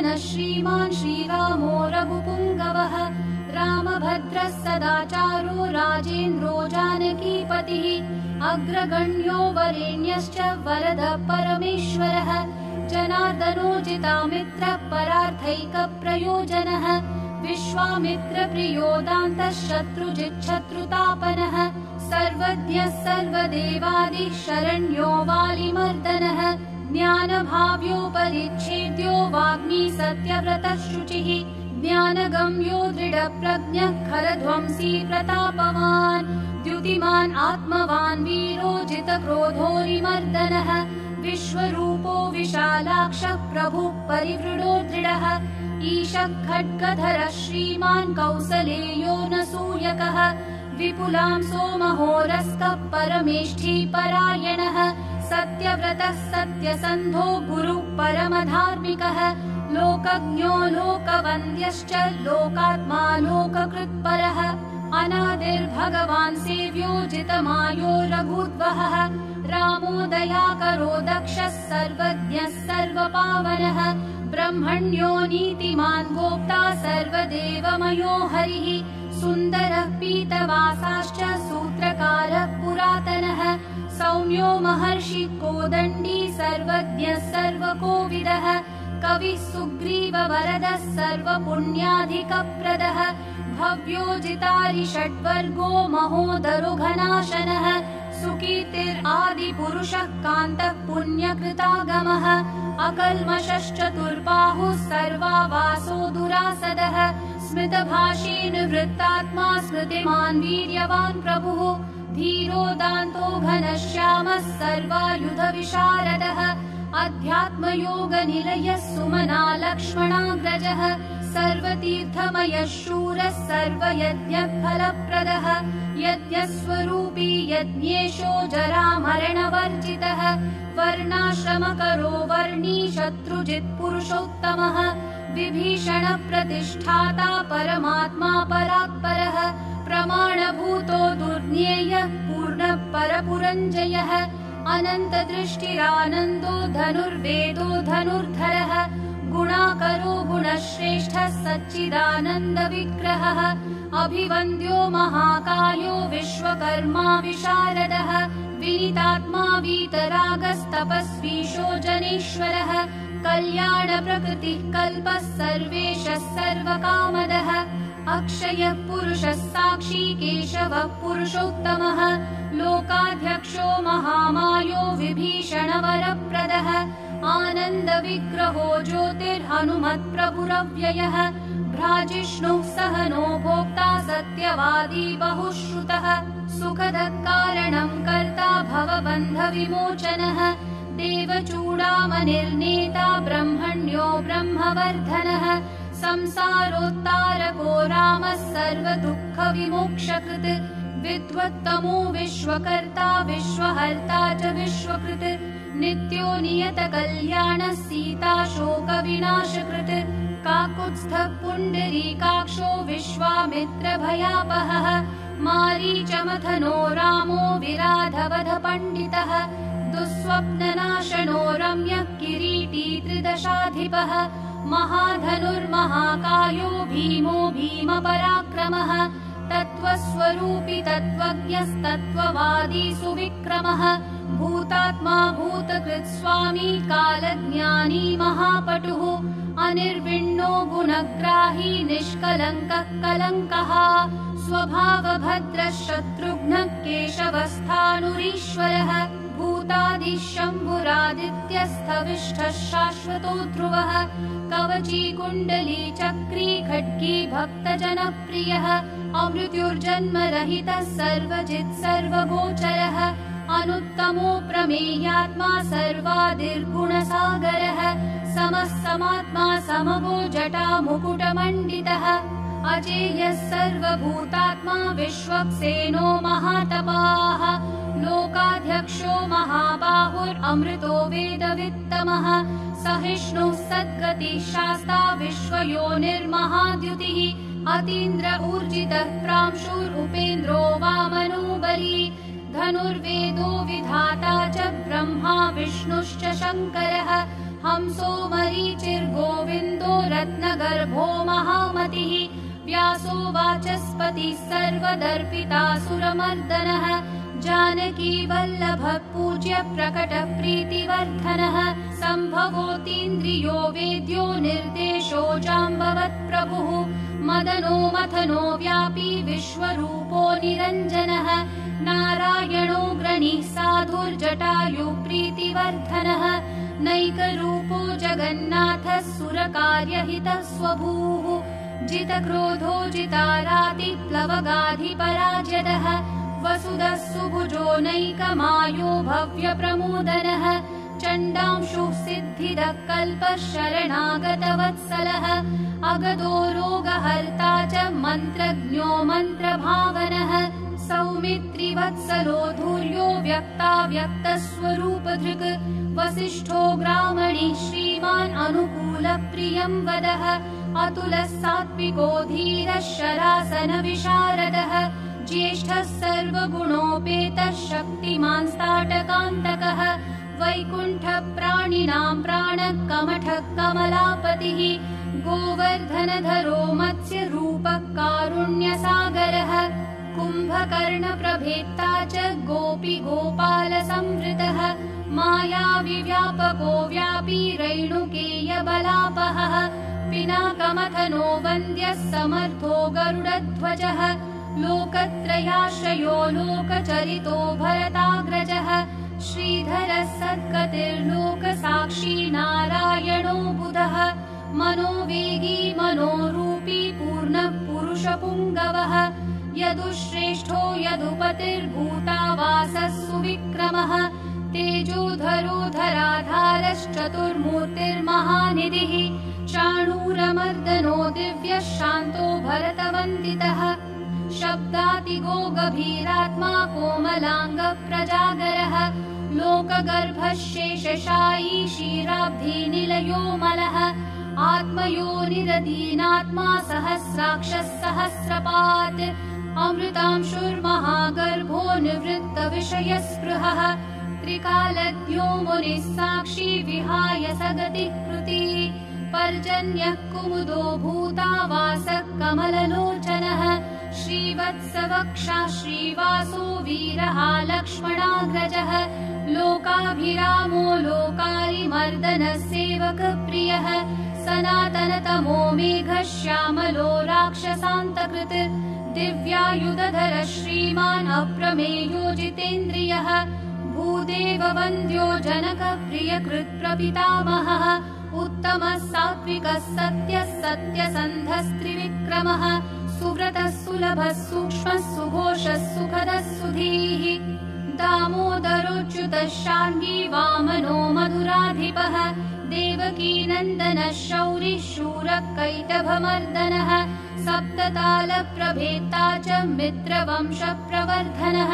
घनः श्रीमान् श्रीरामो रघुपुङ्गवः रामभद्रः सदाचारो राजेन्द्रो जानकीपतिः अग्रगण्यो वरेण्यश्च वरदः परमेश्वरः जनार्दनो जितामित्रः परार्थैकप्रयोजनः विश्वामित्रप्रियो दान्तः शत्रुजिच्छत्रुतापनः सर्वज्ञः सर्वदेवादिः शरण्यो वालिमर्दनः ज्ञानभाव्योपरिच्छेद्यो वाग्मी सत्यव्रतः शुचिः ज्ञानगम्यो दृढप्रज्ञः खरध्वंसी प्रतापवान् द्युतिमान् आत्मवान् वीरो जितक्रोधोरिमर्दनः विश्वरूपो विशालाक्षः प्रभुः परिवृडो दृढः ईशः खड्गधरः श्रीमान् कौसलेयो न सूयकः विपुलांसो महोरस्कः परमेष्ठी परायणः सत्यव्रतः सत्यसन्धो गुरुः परमधार्मिकः लोकज्ञो लोकवन्द्यश्च लोकात्मा लोककृत्परः अनादिर्भगवान् सेव्यो जितमायो रघुद्वहः रामो दयाकरो दक्षः सर्वज्ञः सर्वपावनः ब्रह्मण्यो नीतिमान् गोप्ता सर्वदेवमयो हरिः सुन्दरः पीतवासाश्च सूत्रकारः पुरातनः सौम्यो महर्षि कोदण्डी सर्वज्ञः सर्वकोविदः कविः सुग्रीववरदः सर्वपुण्याधिकप्रदः भव्यो जितारि षड्वर्गो महोदरो घनाशनः सुकीर्तिरादिपुरुषः कान्तः पुण्यकृतागमः अकल्मषश्चतुर्बाहुः सर्वावासो दुरासदः स्मितभाषी निवृत्तात्मा स्मृतिमान् वीर्यवान् प्रभुः धीरो दान्तो घनश्यामः सर्वायुधविशारदः अध्यात्मयोगनिलयः सुमना लक्ष्मणाग्रजः सर्वतीर्थमयः शूरः सर्वयज्ञफलप्रदः यज्ञस्वरूपी यज्ञेशो जरामरणवर्जितः वर्णाश्रमकरो वर्णी शत्रुजित्पुरुषोत्तमः विभीषणप्रतिष्ठाता परमात्मा परात्परः प्रमाणभूतो दुर्ज्ञेयः पूर्णः परपुरञ्जयः अनन्तदृष्टिरानन्दो धनुर्वेदो धनुर्धरः गुणाकरो गुणश्रेष्ठः सच्चिदानन्दविग्रहः अभिवन्द्यो महाकायो विश्वकर्मा विशारदः विनीतात्मा वीतरागस्तपस्वीशो जनेश्वरः कल्याणप्रकृतिः कल्पः सर्वेशः सर्वकामदः अक्षयः पुरुषः साक्षी केशवः पुरुषोत्तमः लोकाध्यक्षो महामायो विभीषणवरप्रदः आनन्दविग्रहो ज्योतिर्हनुमत्प्रभुरव्ययः भ्राजिष्णुः सहनो भोक्ता सत्यवादी बहुश्रुतः सुखदः कारणं कर्ता भवबन्धविमोचनः देवचूडामणिर्नेता ब्रह्मण्यो ब्रह्मवर्धनः संसारोत्तारको रामः सर्वदुःखविमोक्षकृत् विद्वत्तमो विश्वकर्ता विश्वहर्ता च विश्वकृत् नित्यो नियतकल्याणः सीताशोकविनाशकृत् काकुत्स्थः पुण्डरीकाक्षो विश्वामित्रभयापहः मारीचमथनो रामो विराधवधपण्डितः दुःस्वप्ननाशनो रम्यः किरीटी त्रिदशाधिपः महाधनुर्महाकायो भीमो भीमपराक्रमः तत्त्वस्वरूपी तत्त्वज्ञस्तत्त्ववादी सुविक्रमः भूतात्मा भूतकृत् स्वामी कालज्ञानी महापटुः अनिर्विण्णो गुणग्राही निष्कलङ्कः कलङ्कः स्वभावभद्रः शत्रुघ्नः केशवस्थाणुरीश्वरः भूतादिशम्भुरादित्यस्थविष्ठः शाश्वतो ध्रुवः कवची कुण्डली चक्री खड्गी भक्तजनप्रियः अमृत्युर्जन्मरहितः सर्वजित् सर्वगोचरः अनुत्तमो प्रमेयात्मा सर्वादिर्गुणसागरः समः समात्मा समगो जटा मुकुटमण्डितः अजेयः सर्वभूतात्मा विश्वक्सेनो महातपाः लोकाध्यक्षो महाबाहुरमृतो वेदवित्तमः सहिष्णुः सद्गतिः शास्ता विश्वयोनिर्महाद्युतिः अतीन्द्र ऊर्जितः प्रांशुरुपेन्द्रो वामनो बली धनुर्वेदो विधाता च ब्रह्मा विष्णुश्च शङ्करः हंसो मरीचिर्गोविन्दो रत्नगर्भो महामतिः व्यासो वाचस्पतिः सर्वदर्पितासुरमर्दनः जानकी वल्लभ पूज्य प्रकट प्रीतिवर्धनः सम्भवोतीन्द्रियो वेद्यो निर्देशो जाम्बवत् प्रभुः मदनो मथनो व्यापी विश्वरूपो निरञ्जनः नारायणो ग्रणिः साधुर्जटायु प्रीतिवर्धनः नैकरूपो जगन्नाथः सुरकार्यहितः स्वभूः जितक्रोधो जितारातिप्लवगाधिपराजदः वसुदः सुभुजो नैकमायो भव्यप्रमोदनः चण्डांशुः सिद्धिदः कल्पः शरणागतवत्सलः अगदो रोगहर्ता च मन्त्रज्ञो मन्त्रभावनः सौमित्रिवत्सलो धूर्यो व्यक्ताव्यक्तस्वरूपधृक् वसिष्ठो ग्रामणिः श्रीमान् अनुकूलप्रियं वदः अतुलः सात्विको धीरः शरासनविशारदः ज्येष्ठः सर्वगुणोपेतः शक्तिमान् स्ताटकान्तकः वैकुण्ठप्राणिनां प्राणः कमठः कमलापतिः गोवर्धनधरो मत्स्यरूपः कारुण्यसागरः कुम्भकर्णप्रभेत्ता च गोपी गोपालसंवृतः मायाविव्यापको व्यापी रैणुकेयबलापहः पिनाकमथनो वन्द्यः समर्थो गरुडध्वजः लोकत्रयाश्रयो लोकचरितो भरताग्रजः श्रीधरः सद्गतिर्लोकसाक्षी नारायणो बुधः मनोवेगी मनोरूपी पूर्णः पुरुषपुङ्गवः यदुश्रेष्ठो यदुपतिर्भूतावासः सुविक्रमः तेजोधरो धराधारश्चतुर्मूर्तिर्महानिधिः चाणूरमर्दनो दिव्यः शान्तो भरतवन्दितः शब्दातिगो गभीरात्मा कोमलाङ्गप्रजागरः लोकगर्भः शेषशायी क्षीराब्धिनिलयो मलः आत्मयोनिरदीनात्मा सहस्राक्षः सहस्रपात् अमृतांशुर्महागर्भो निवृत्तविषयस्पृहः त्रिकालज्ञो मुनिः साक्षी विहाय सगतिः कृतिः पर्जन्यः कुमुदो भूतावासः कमललोचनः श्रीवत्सवक्षा श्रीवासो वीरः लक्ष्मणाग्रजः लोकाभिरामो लोकारिमर्दनः सेवकप्रियः सनातनतमो मेघः श्यामलो राक्षसान्तकृत् दिव्यायुधधरः श्रीमान् अप्रमेयो जितेन्द्रियः भूदेववन्द्यो जनकप्रियकृत्प्रपितामहः उत्तमः सात्विकः सत्यः सत्यसन्धस्त्रिविक्रमः सुव्रतः सुलभः सूक्ष्मः सुघोषः सुखदः सुधीः दामोदरोच्युतः शार्ङ्गी वामनो मधुराधिपः देवकीनन्दनः शौरिः शूरः कैटभमर्दनः सप्ततालप्रभेत्ता च मित्रवंशप्रवर्धनः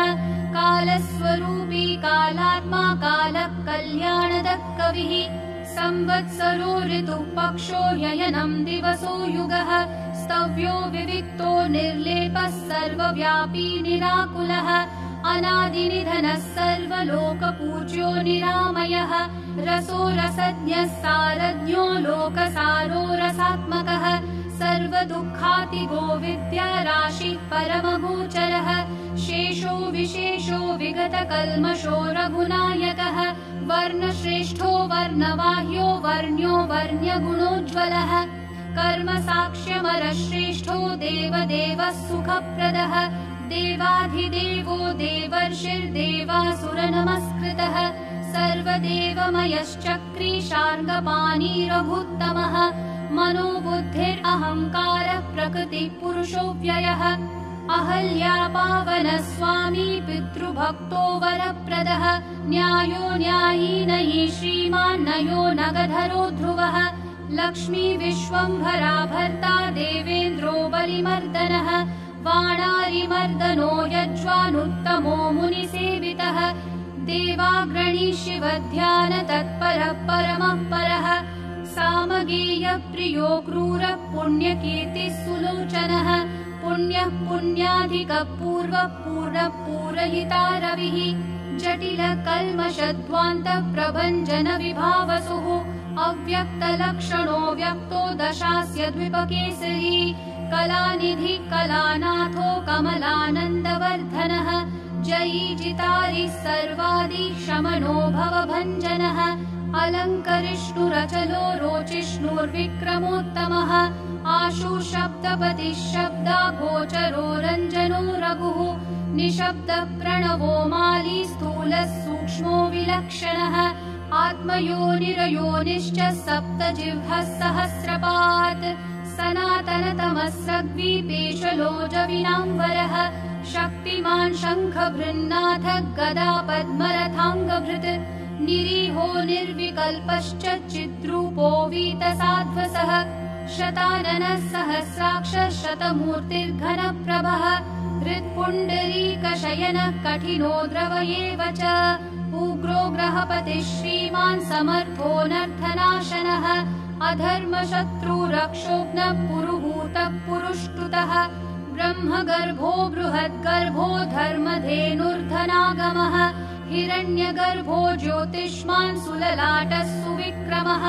कालस्वरूपी कालात्मा कालः कल्याणदः कविः संवत्सरो ऋतुः पक्षो ययनं दिवसो युगः स्तव्यो विविक्तो निर्लेपः सर्वव्यापी निराकुलः अनादिनिधनः सर्वलोकपूज्यो निरामयः रसो रसज्ञः सारज्ञो लोकसारो रसात्मकः सर्वदुःखातिगो विद्याराशिः परमगोचरः शेषो विशेषो विगतकल्मषो रघुनायकः वर्णश्रेष्ठो वर्णवाह्यो वर्ण्यो वर्ण्यगुणोज्ज्वलः कर्मसाक्ष्यमरश्रेष्ठो देवदेवः सुखप्रदः देवाधिदेवो देवर्षिर्देवासुरनमस्कृतः सर्वदेवमयश्चक्री शार्ङ्गपाणिरघुत्तमः मनोबुद्धिरहङ्कारः प्रकृतिः पुरुषो व्ययः अहल्या पावनः स्वामी पितृभक्तो वरप्रदः न्यायो न्यायी नयि श्रीमान्नयो नगधरो ध्रुवः लक्ष्मी विश्वम्भरा भर्ता देवेन्द्रो बलिमर्दनः वाणारिमर्दनो यज्वानुत्तमो मुनिसेवितः देवाग्रणी शिवध्यान तत्परः परमः परः सामगेयप्रियो क्रूरः पुण्यकीर्तिः सुलोचनः पुण्यः पुण्याधिकः पूर्वः पूर्णः पूरयिता रविः जटिलकल्मषध्वान्तप्रभञ्जनविभावसुः अव्यक्तलक्षणो व्यक्तो दशास्य द्विपकेसरी कलानिधि कलानाथो कमलानन्दवर्धनः जयी जितारिः सर्वादि शमनो भवभञ्जनः अलङ्करिष्णुरचलो रोचिष्णुर्विक्रमोत्तमः आशु शब्दपतिः शब्दागोचरो रञ्जनो रघुः निशब्द प्रणवो माली स्थूलः सूक्ष्मो विलक्षणः आत्मयोनिरयोनिश्च सप्तजिह्वः सहस्रपात् सनातनतमस्रग्वीपेशलोजविनाम्बरः शक्तिमान् शङ्खभृन्नाथ गदा पद्मरथाङ्गभृत् निरीहो निर्विकल्पश्च चिद्रूपो वीतसाध्वसः शताननः सहस्राक्ष शतमूर्तिर्घनप्रभः हृत्पुण्डरीकशयनः कठिनो द्रवयेव च उग्रो ग्रहपतिः श्रीमान् समर्थो नर्थनाशनः अधर्मशत्रुरक्षोघ्नः पुरुहूतः पुरुष्टुतः ब्रह्मगर्भो बृहद्गर्भो धर्मधेनुर्धनागमः हिरण्यगर्भो ज्योतिष्मान् सुललाटः सुविक्रमः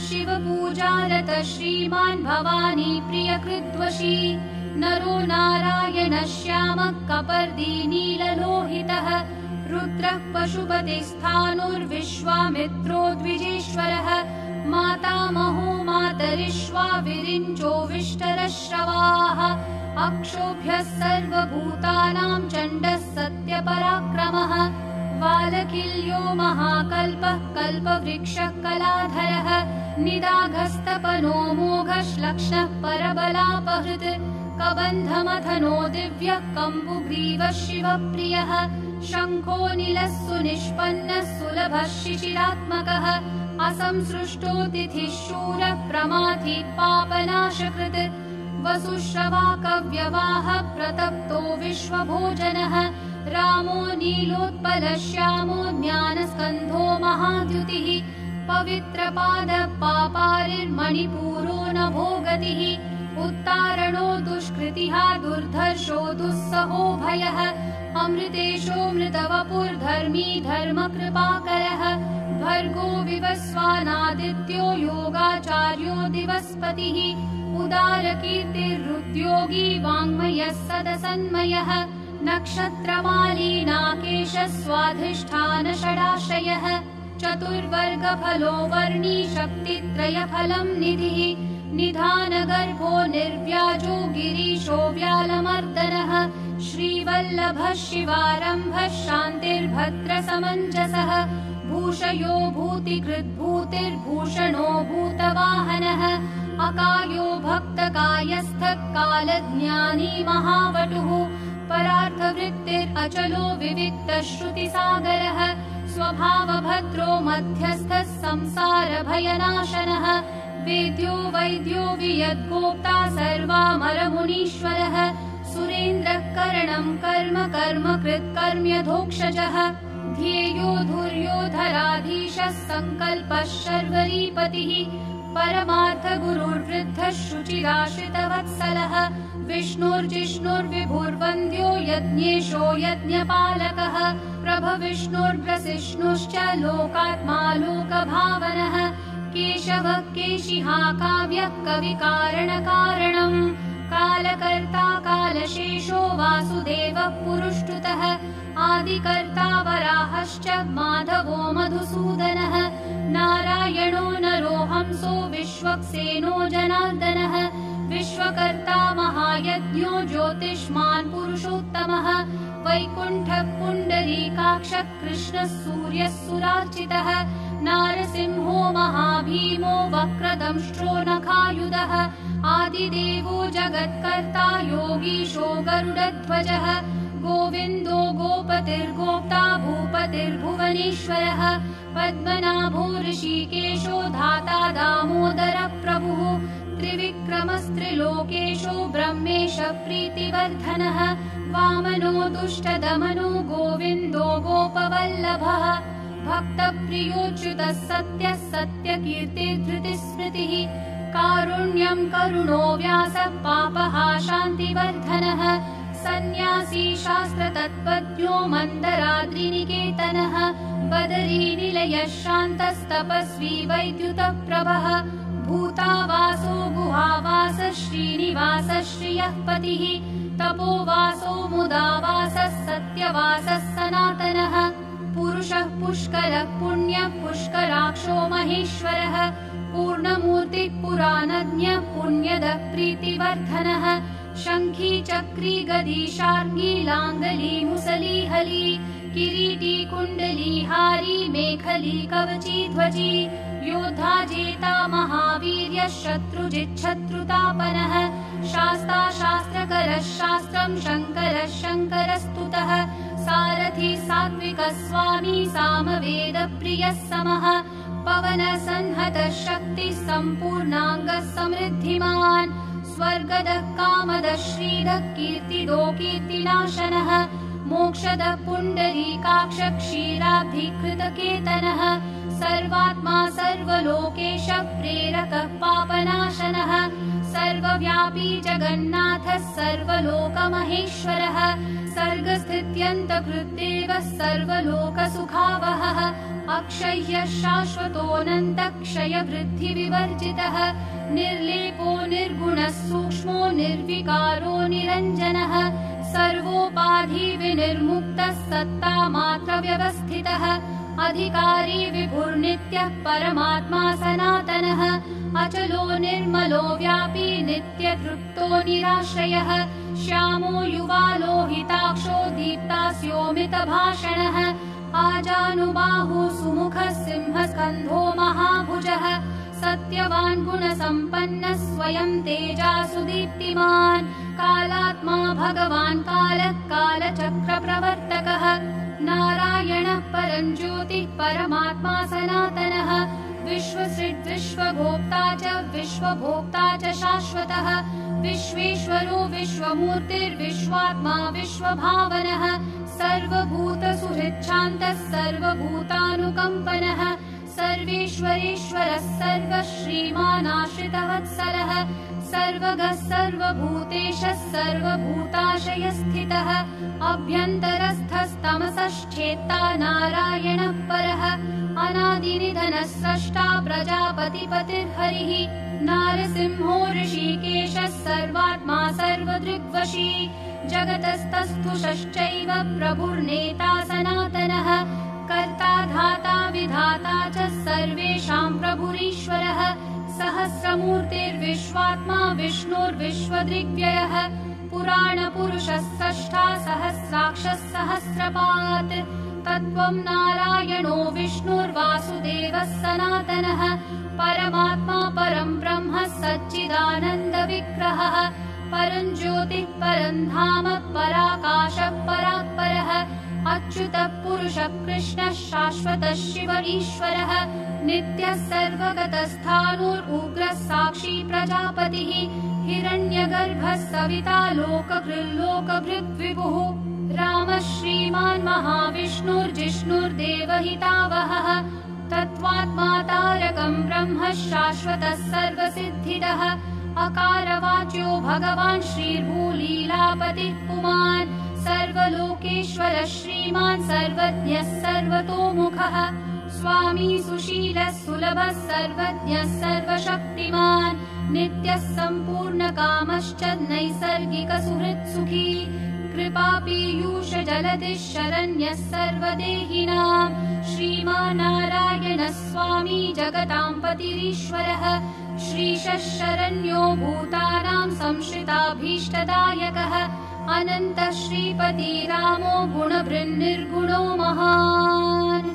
शिवपूजारतः श्रीमान् भवानी प्रियकृद्वशी नरो नारायणः श्यामः कपर्दी नीललोहितः रुद्रः पशुपतिस्थाणुर्विश्वामित्रो द्विजेश्वरः मातामहो मातरिश्वा विरिञ्चो विष्टरः श्रवाः अक्षोभ्यः सर्वभूतानां चण्डः सत्यपराक्रमः वालकिल्यो महाकल्पः कल्पवृक्षः कलाधरः निदाघस्तपनो मोघश्लक्ष्णः परबलापहृत् कबन्धमथनो दिव्यः कम्बुग्रीवः शिवप्रियः शङ्खो निलः सुनिष्पन्नः सुलभः शिशिरात्मकः असंसृष्टोतिथिः शूरः प्रमाथि पापनाशकृत् वसुश्रवाकव्यवाह प्रतप्तो विश्वभोजनः रामो नीलोत्पलश्यामो ज्ञानस्कन्धो महाद्युतिः पवित्रपादः पापारिर्मणिपूरो नभो गतिः उत्तारणो दुष्कृतिः दुर्धर्षो दुस्सहो भयः अमृतेशो मृतवपुर्धर्मी धर्मकृपाकरः भर्गो विवस्वानादित्यो योगाचार्यो दिवस्पतिः उदारकीर्तिरुद्योगी वाङ्मयः सदसन्मयः नक्षत्रमाली नाकेशः स्वाधिष्ठानषडाश्रयः चतुर्वर्गफलो वर्णी शक्तित्रयफलं निधिः निधानगर्भो निर्व्याजो गिरीशो व्यालमर्दनः श्रीवल्लभः शिवारम्भः शान्तिर्भद्रसमञ्जसः भूषयो भूतिकृद्भूतिर्भूषणो भूतवाहनः अकायो भक्तकायस्थः कालज्ञानी महावटुः परार्थवृत्तिरचलो विविक्तः श्रुतिसागरः स्वभावभद्रो मध्यस्थः संसारभयनाशनः वेद्यो वैद्यो वियद्गोप्ता सर्वामरमुनीश्वरः सुरेन्द्रः करणं कर्म कर्मकृत्कर्म्यधोक्षजः ध्येयो धुर्योधराधीशः सङ्कल्पः शर्वरीपतिः परमार्थगुरुर्वृद्धः शुचिराश्रितवत्सलः विष्णुर्जिष्णुर्विभुर्वन्द्यो यज्ञेशो यज्ञपालकः प्रभविष्णुर्प्रसिष्णुश्च लोकात्मा लोकभावनः केशवः केशिहा काव्यः कविकारणकारणम् कालकर्ता कालशेषो वासुदेवः पुरुष्टुतः आदिकर्ता वराहश्च माधवो मधुसूदनः नारायणो नरो हंसो विश्वक्सेनो जनार्दनः विश्वकर्ता महायज्ञो ज्योतिष्मान् पुरुषोत्तमः वैकुण्ठः पुण्डरीकाक्षः कृष्णः सूर्यः सुरार्चितः नारसिंहो महाभीमो वक्रदंष्ट्रो नखायुधः आदिदेवो जगत्कर्ता योगीशो गरुडध्वजः गोविन्दो गोपतिर्गोप्ता भूपतिर्भुवनेश्वरः पद्मनाभो ऋषिकेशो धाता दामोदरः प्रभुः त्रिविक्रमस्त्रिलोकेशो ब्रह्मेश प्रीतिवर्धनः वामनो दुष्टदमनो गोविन्दो गोपवल्लभः भक्तप्रियोच्युतः सत्यः सत्यकीर्तिर्धृतिस्मृतिः कारुण्यं करुणो व्यासः पापः शान्तिवर्धनः सन्न्यासी शास्त्रतत्त्वज्ञो मन्दराद्रिनिकेतनः बदरीनिलयः शान्तस्तपस्वी वैद्युतप्रभः भूतावासो गुहावासः श्रीनिवासः श्रियः पतिः तपोवासो मुदावासः सत्यवासः सनातनः पुरुषः पुष्करः पुण्यः पुष्कराक्षो महेश्वरः पूर्णमूर्तिः पुराणज्ञः पुण्यदः प्रीतिवर्धनः शङ्खी चक्री गदी शार्ङ्गी लाङ्गली मुसली हली किरीटी कुण्डली हारी मेखली कवची ध्वजी योद्धा जेता महावीर्यः शत्रुजिच्छत्रुतापनः शास्ता शास्त्रकरः शास्त्रं शङ्करः शङ्करस्तुतः सारथी सात्विकः स्वामी सामवेदप्रियः समः पवनसंहतः शक्तिः सम्पूर्णाङ्गः समृद्धिमान् स्वर्गदः कामदः श्रीदः कीर्तिदो कीर्तिनाशनः मोक्षदः पुण्डरीकाक्षः क्षीराब्धिकृतकेतनः सर्वात्मा सर्वलोकेशः प्रेरकः पापनाशनः सर्वव्यापी जगन्नाथः सर्वलोकमहेश्वरः सर्गस्थित्यन्तकृद्देवः सर्वलोकसुखावहः अक्षय्यः शाश्वतोऽनन्तः क्षयवृद्धिविवर्जितः निर्लेपो निर्गुणः सूक्ष्मो निर्विकारो निरञ्जनः सर्वोपाधिविनिर्मुक्तः सत्तामात्रव्यवस्थितः अधिकारी विभुर्नित्यः परमात्मा सनातनः अचलो निर्मलो व्यापी नित्यतृप्तो निराश्रयः श्यामो युवा लोहिताक्षो दीप्तास्योमितभाषणः आजानुबाहु सुमुखः सिंहस्कन्धो महाभुजः सत्यवान् गुणसम्पन्नः स्वयं तेजासु दीप्तिमान् कालात्मा भगवान् कालः कालचक्रप्रवर्तकः नारायणः परं ज्योतिः परमात्मा सनातनः विश्वसृड् विश्वभोक्ता च विश्वभोक्ता च शाश्वतः विश्वेश्वरो विश्वमूर्तिर्विश्वात्मा विश्वभावनः सर्वभूतसुहृच्छान्तः सर्वभूतानुकम्पनः सर्वेश्वरेश्वरः सर्वश्रीमानाश्रितवत्सलः सर्वगः सर्वभूतेशः सर्वभूताशयस्थितः अभ्यन्तरस्थस्तमसश्चेत्ता नारायणः परः अनादिनिधनः स्रष्टा प्रजापतिपतिर्हरिः नारसिंहो ऋषिकेशः सर्वात्मा सर्वदृग्वशी जगतस्तस्थुषश्चैव प्रभुर्नेता सनातनः कर्ता धाता विधाता च सर्वेषां प्रभुरीश्वरः सहस्रमूर्तिर्विश्वात्मा विष्णुर्विश्वदृग्व्ययः पुराणपुरुषः षष्ठा सहस्राक्षः सहस्रपात् तत्त्वं नारायणो विष्णुर्वासुदेवः सनातनः परमात्मा परं ब्रह्म सच्चिदानन्दविग्रहः परं ज्योतिः परं धाम पराकाशः परात्परः अच्युतः पुरुषः कृष्णः शाश्वतः शिव ईश्वरः नित्यः सर्वगतस्थाणुरुग्रः साक्षी प्रजापतिः हिरण्यगर्भः सविता लोककृल्लोकभृद्विभुः रामः श्रीमान् महाविष्णुर्जिष्णुर्देवहितावहः तत्त्वात्मा तारकं ब्रह्म शाश्वतः सर्वसिद्धिदः अकारवाच्यो भगवान् श्रीर्भूलीलापतिः पुमान् सर्वलोकेश्वरः श्रीमान् सर्वज्ञः सर्वतोमुखः स्वामी सुशीलः सुलभः सर्वज्ञः सर्वशक्तिमान् नित्यः सम्पूर्णकामश्च नैसर्गिकसुहृत्सुखी कृपापीयूषजलधिः शरण्यः सर्वदेहिनां श्रीमान् नारायणः स्वामी जगतां पतिरीश्वरः श्रीशः शरण्यो भूतानां संश्रिताभीष्टदायकः अनन्तः श्रीपति रामो गुणभृन्निर्गुणो महान्।